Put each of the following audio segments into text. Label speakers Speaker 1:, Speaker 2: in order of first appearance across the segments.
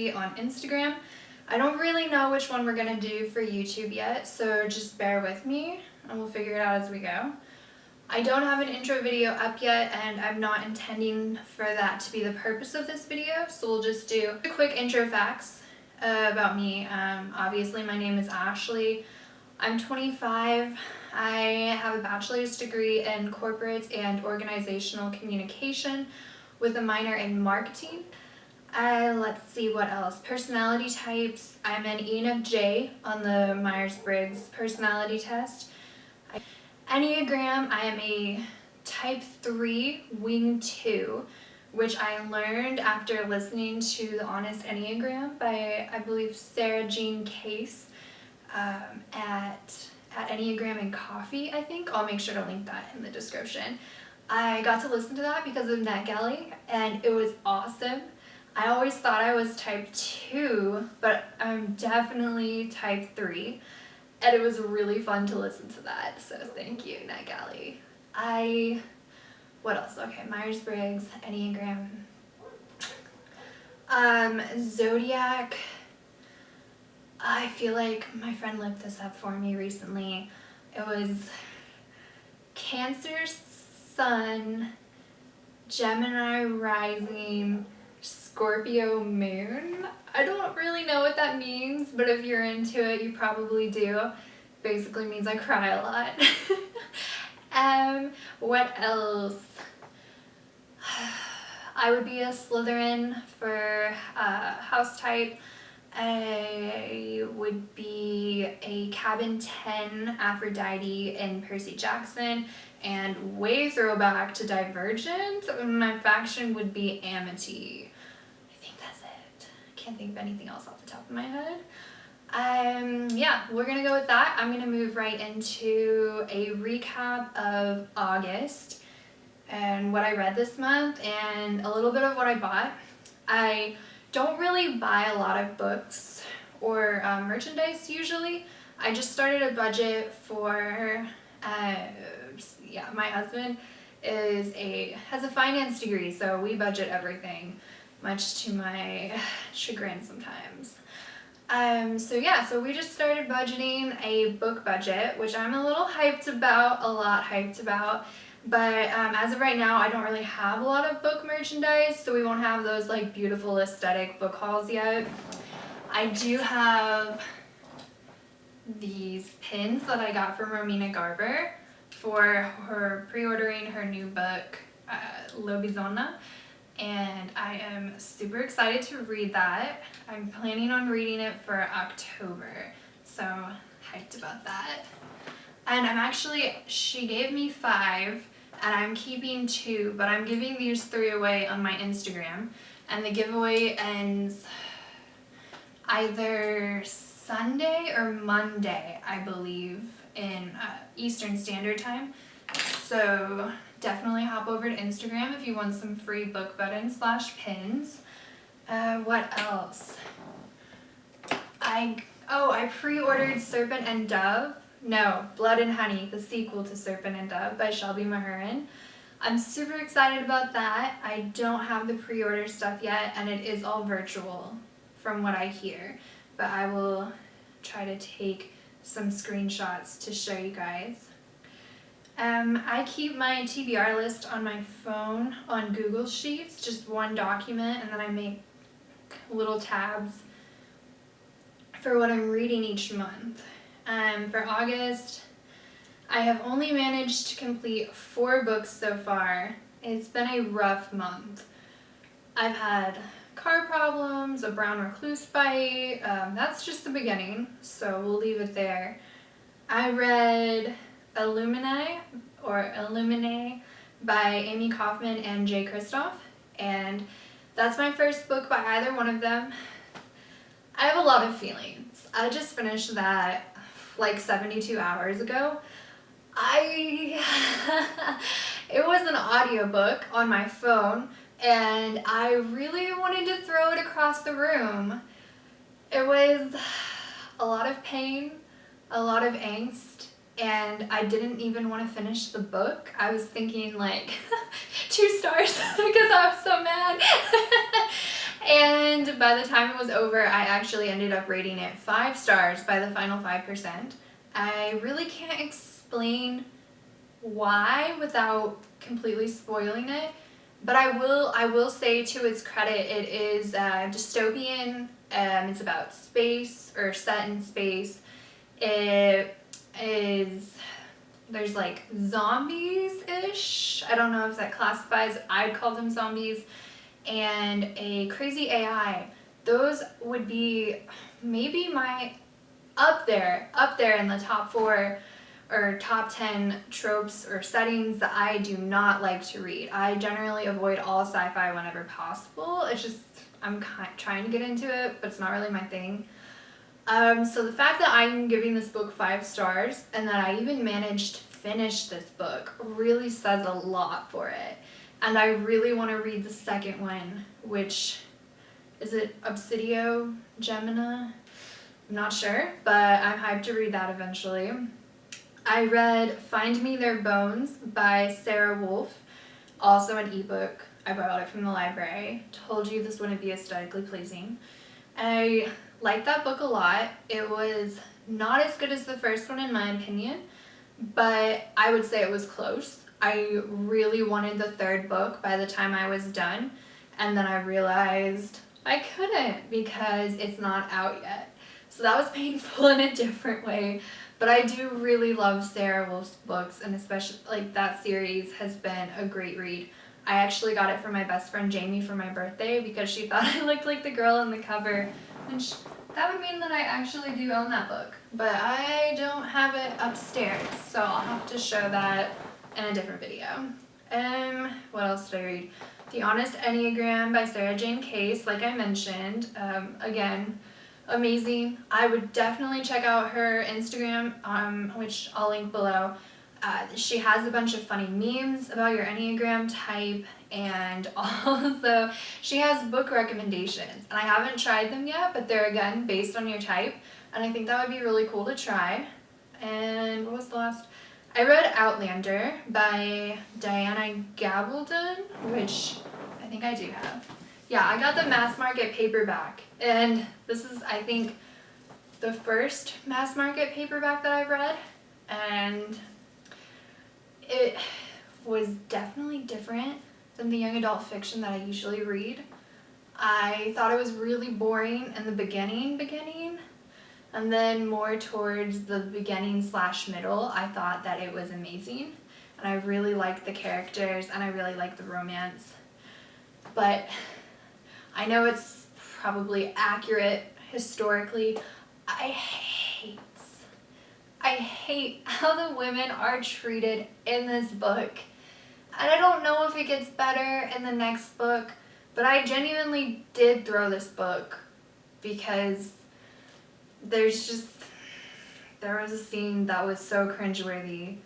Speaker 1: be on Instagram. I don't really know which one we're gonna do for YouTube yet, so just bear with me and we'll figure it out as we go. I don't have an intro video up yet, and I'm not intending for that to be the purpose of this video, so we'll just do a quick intro facts about me. Obviously my name is Ashley. I'm 25. I have a bachelor's degree in corporate and organizational communication with a minor in marketing. Let's see what else. Personality types. I'm an ENFJ on the Myers-Briggs personality test. Enneagram, I am a type 3 wing 2, which I learned after listening to The Honest Enneagram by, I believe, Sarajane Case at Enneagram and Coffee, I think. I'll make sure to link that in the description. I got to listen to that because of NetGalley, and it was awesome. I always thought I was type 2, but I'm definitely type 3. And it was really fun to listen to that, so thank you, NetGalley. What else? Okay, Myers-Briggs, Enneagram. Zodiac. I feel like my friend looked this up for me recently. It was Cancer Sun, Gemini Rising, Scorpio Moon. I don't really know what that means, but if you're into it, you probably do. Basically means I cry a lot. What else? I would be a Slytherin for house type. I would be a Cabin 10 Aphrodite in Percy Jackson, and way throwback to Divergent, my faction would be Amity. Can't think of anything else off the top of my head. Yeah, we're gonna go with that. I'm gonna move right into a recap of August and what I read this month and a little bit of what I bought. I don't really buy a lot of books or merchandise usually. I just started a budget for, my husband has a finance degree, so we budget everything, much to my chagrin sometimes. So we just started budgeting a book budget, which I'm a little hyped about, but as of right now, I don't really have a lot of book merchandise, so we won't have those like beautiful aesthetic book hauls yet. I do have these pins that I got from Romina Garber for her pre-ordering her new book, Lobizona. And I am super excited to read that. I'm planning on reading it for October, so hyped about that. And she gave me 5, and I'm keeping 2, but I'm giving these 3 away on my Instagram. And the giveaway ends either Sunday or Monday, I believe, in Eastern Standard Time. So definitely hop over to Instagram if you want some free book buttons / pins. What else? I pre-ordered Serpent and Dove. No, Blood and Honey, the sequel to Serpent and Dove by Shelby Mahurin. I'm super excited about that. I don't have the pre-order stuff yet, and it is all virtual from what I hear. But I will try to take some screenshots to show you guys. I keep my TBR list on my phone on Google Sheets, just one document, and then I make little tabs for what I'm reading each month. For August, I have only managed to complete 4 books so far. It's been a rough month. I've had car problems, a brown recluse bite. That's just the beginning, so we'll leave it there. I read Illuminae by Amie Kaufman and Kristoff, and that's my first book by either one of them. I have a lot of feelings. I just finished that like 72 hours ago. It was an audiobook on my phone, and I really wanted to throw it across the room. It was a lot of pain, a lot of angst, and I didn't even want to finish the book. I was thinking like 2 stars because I was so mad. And by the time it was over, I actually ended up rating it 5 stars by the final 5%. I really can't explain why without completely spoiling it, but I will say to its credit, it is dystopian. It's about space, or set in space. It is, there's like zombies-ish. I don't know if that classifies. I'd call them zombies. And a crazy AI. Those would be maybe my up there in the top 4 or top 10 tropes or settings that I do not like to read. I generally avoid all sci-fi whenever possible. It's just, I'm trying to get into it, but it's not really my thing. So the fact that I'm giving this book 5 stars and that I even managed to finish this book really says a lot for it. And I really want to read the second one, which, is it Obsidio Gemina? I'm not sure, but I'm hyped to read that eventually. I read Find Me Their Bones by Sarah Wolf, also an ebook. I bought it from the library. Told you this wouldn't be aesthetically pleasing. I liked that book a lot. It was not as good as the first one in my opinion, but I would say it was close. I really wanted the third book by the time I was done, and then I realized I couldn't because it's not out yet. So that was painful in a different way, but I do really love Sarah Wolf's books, and especially like that series has been a great read. I actually got it for my best friend Jamie for my birthday because she thought I looked like the girl on the cover, and that would mean that I actually do own that book, but I don't have it upstairs, so I'll have to show that in a different video. What else did I read? The Honest Enneagram by Sarajane Case, like I mentioned. Again, amazing. I would definitely check out her Instagram, which I'll link below. She has a bunch of funny memes about your Enneagram type, and also she has book recommendations. And I haven't tried them yet, but they're again based on your type, and I think that would be really cool to try. And what was the last? I read Outlander by Diana Gabaldon, which I think I do have. Yeah, I got the mass market paperback, and this is, I think, the first mass market paperback that I've read, and it was definitely different than the young adult fiction that I usually read. I thought it was really boring in the beginning, and then more towards the beginning/middle, I thought that it was amazing, and I really liked the characters, and I really liked the romance. But I know it's probably accurate historically. I hate how the women are treated in this book. And I don't know if it gets better in the next book, but I genuinely did throw this book because there was a scene that was so cringeworthy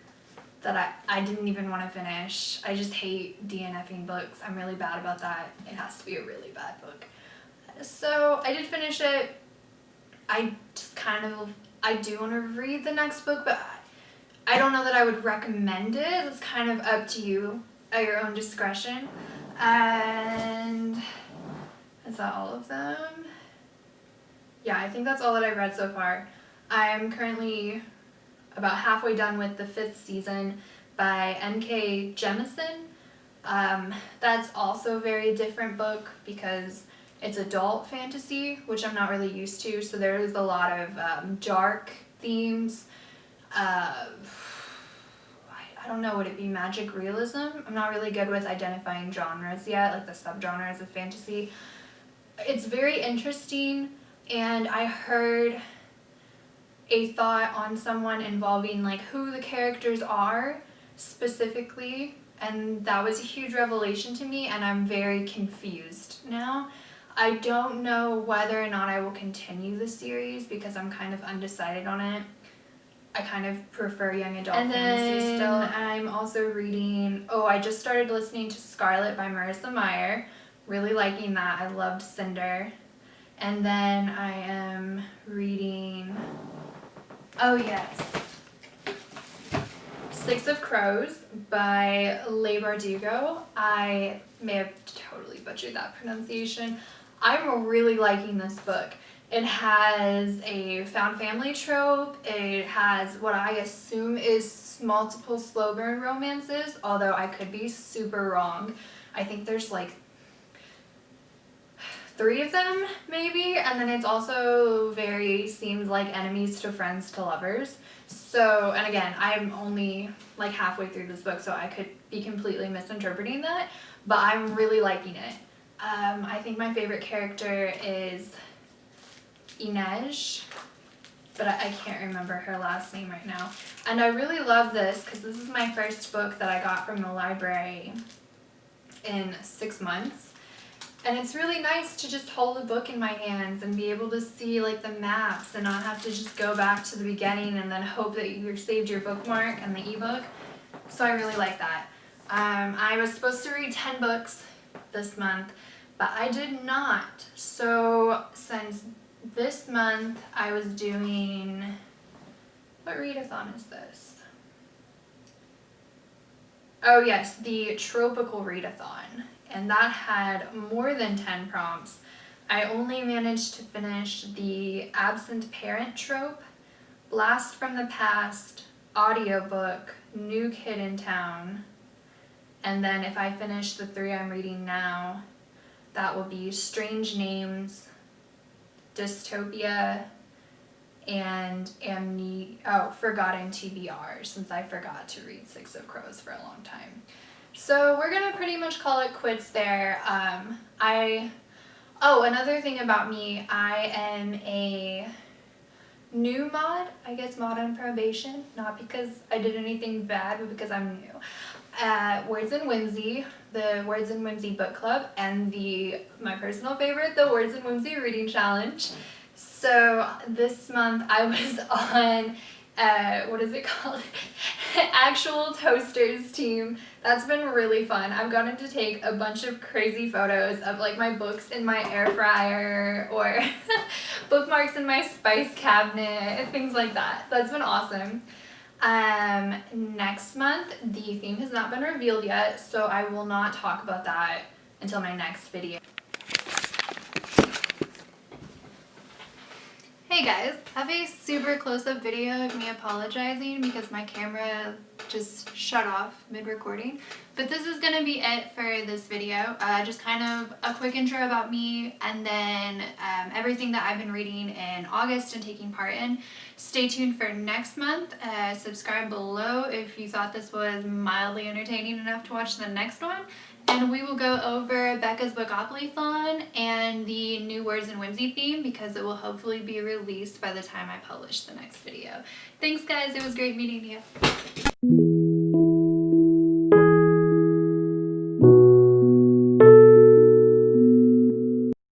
Speaker 1: that I didn't even want to finish. I just hate DNFing books. I'm really bad about that. It has to be a really bad book. So I did finish it. I do want to read the next book, but I don't know that I would recommend it. It's kind of up to you at your own discretion. And is that all of them? Yeah, I think that's all that I've read so far. I'm currently about halfway done with the 5th season by N.K. Jemisin. That's also a very different book because it's adult fantasy, which I'm not really used to, so there's a lot of dark themes. I don't know, would it be magic realism? I'm not really good with identifying genres yet, like the subgenres of fantasy. It's very interesting, and I heard a thought on someone involving like who the characters are specifically, and that was a huge revelation to me, and I'm very confused now. I don't know whether or not I will continue the series because I'm kind of undecided on it. I kind of prefer young adult fantasy still. I'm also reading, I just started listening to Scarlet by Marissa Meyer. Really liking that. I loved Cinder. And then I am reading, Six of Crows by Leigh Bardugo. I may have totally butchered that pronunciation. I'm really liking this book. It has a found family trope. It has what I assume is multiple slow burn romances, although I could be super wrong. I think there's like 3 of them maybe, and then it's also very seems like enemies to friends to lovers. So, and again, I'm only like halfway through this book, so I could be completely misinterpreting that, but I'm really liking it. I think my favorite character is Inej, but I can't remember her last name right now. And I really love this because this is my first book that I got from the library in 6 months. And it's really nice to just hold a book in my hands and be able to see like the maps and not have to just go back to the beginning and then hope that you saved your bookmark and the ebook. So I really like that. I was supposed to read 10 books this month, but I did not. So since this month I was doing, what readathon is this? Oh yes, the tropical readathon. And that had more than 10 prompts. I only managed to finish the absent parent trope, blast from the past, audiobook, new kid in town, and then if I finish the 3 I'm reading now, that will be strange names, dystopia, and forgotten TBR, since I forgot to read Six of Crows for a long time. So we're gonna pretty much call it quits there. Another thing about me, I am a new mod, I guess mod on probation, not because I did anything bad, but because I'm new. Words and Whimsy, the Words and Whimsy book club, and my personal favorite, the Words and Whimsy reading challenge. So this month I was on, what is it called? Actual Toasters team. That's been really fun. I've gotten to take a bunch of crazy photos of like my books in my air fryer or bookmarks in my spice cabinet, things like that. That's been awesome. Next month, the theme has not been revealed yet, so I will not talk about that until my next video. Hey guys, I have a super close-up video of me apologizing because my camera just shut off mid-recording. But this is going to be it for this video. Just kind of a quick intro about me and then everything that I've been reading in August and taking part in. Stay tuned for next month. Subscribe below if you thought this was mildly entertaining enough to watch the next one. And we will go over Becca's Bookopoly-thon and the new Words and Whimsy theme because it will hopefully be released by the time I publish the next video. Thanks guys, it was great meeting you.